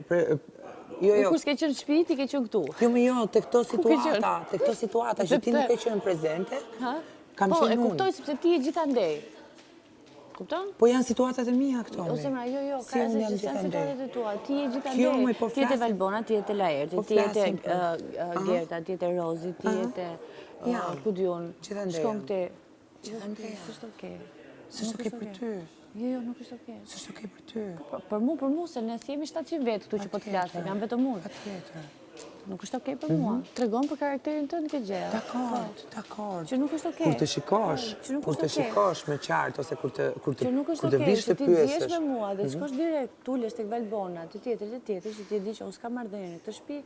Kur s'ke qenë në shtëpi, ti ke qenë këtu. Jo, të këto situata që ti nuk ke qenë prezente, kam Po, qenë e kuptoj sepse ti e gjithandej. Kupton? Po janë situatat e mia këto. Ose ma, jo, Si ka unë se jam që janë gjithandej. situatat e tua. Ti e Kjo, gjithandej. moj, po Ti e te flasim. Valbona, ti e te Laerti, ti e te flasim për- Gerta, ti e te Rozi, ti e te ku diun. Gjithandej Shkon jam. këte. Gjithandej. S'është okej. S'është okej për ty. Jo, nuk është okej. S'është okej për ty. Për mu, se ne jemi 700 vetë këtu që po të flasim, jam vetëm unë. Patjetër. Nuk është okej për mua. Tregon për karakterin tënd këtë gjë. Dakord. Që nuk është okej. Kur të shikosh, Që nuk kur është të okej. shikosh me qartë ose kur Që nuk është të okej, vish që të ti zjesh pyesësh. me mua dhe shkosh direkt t'ulesh tek Valbona, të tjetër, që ti e di që unë s'kam marrëdhënie të shtëpi,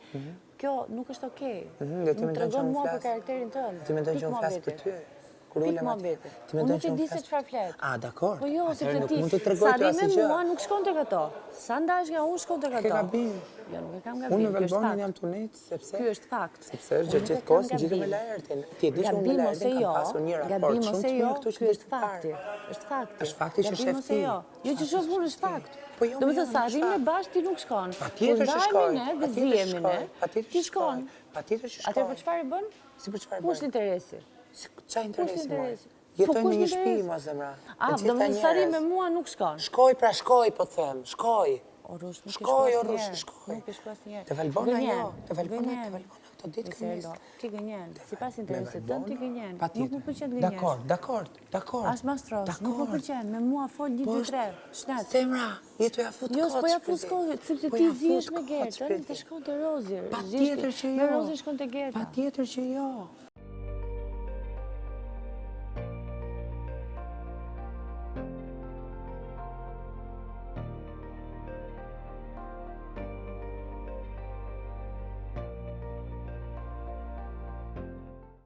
kjo nuk është okej. Dhe ti Nuk mendon që tregon unë mua flas? për karakterin tënd. Ti mendon që Pik unë flas për muhabeti. ty? Kur Pik ulem muhabeti. atje. Ti Unë mendon nuk që e unë di se flas? çfarë flet. Dakor. Po jo, sepse Atëherë ti nuk mund të tregoj sa ty rri me asgjë. mua nuk shkon tek ato. Sa ndash nga unë shkon tek ato. Ke gabim. Jo, nuk e kam Unë gabim. me Kjo është Valbonin fakt. jam tunit, sepse Ky është fakt. sepse është Unë nuk e gjithë kam kohës ngjitem me gabim. Laertin. Ti e di që unë me Gabim ose Laertin kam jo, pasur një raport gabim shumë ose të jo, mirë këtu që ky do është të parë. fakti. Është fakti. Është fakti që Gabim shef ose ti. jo. Jo që shoh unë është fakt. Po jo, Domethënë jo, sa nuk arrim është ne bashkë ti nuk shkon. Patjetër që shkoj. Ne dhe Patjetër që zihemi ne. shkoj. Patjetër Ti që shkoj. shkon. Patjetër që shkoj. Atëherë për çfarë e bën? Si për çfarë Ku është bën? interesi? Çfarë interesi moj? interesi? Jetoj Po, në ku një është shtëpi, interesi? ma zemra. Domethënë sa arrim me mua nuk shkon. Shkoj, pra shkoj, po them. Shkoj. O Rosh, nuk e Shkoj, o shkoj Rosh, asnjëherë. shkoj. Nuk e shkoj asnjëherë. Te Valbona Gënjen, jo. Te Valbona gënjen. këto ditë Nëse këmis. Erdo, ti gënjen. Sipas interesit tënd ti gënjen. Nuk Patjetër. më pëlqen të gënjesh. Dakord. As mastros, nuk më pëlqen. Me mua fol 1 2 3. Shnet. Zemra, jetu ja fut Jo, kot. s'po ja fut kohë, sepse Po ti ja fut zihesh me kot, Gertën, shpirti. të shkon te Rozi. Patjetër që jo. Me Rozi shkon te Gerta. Patjetër që jo.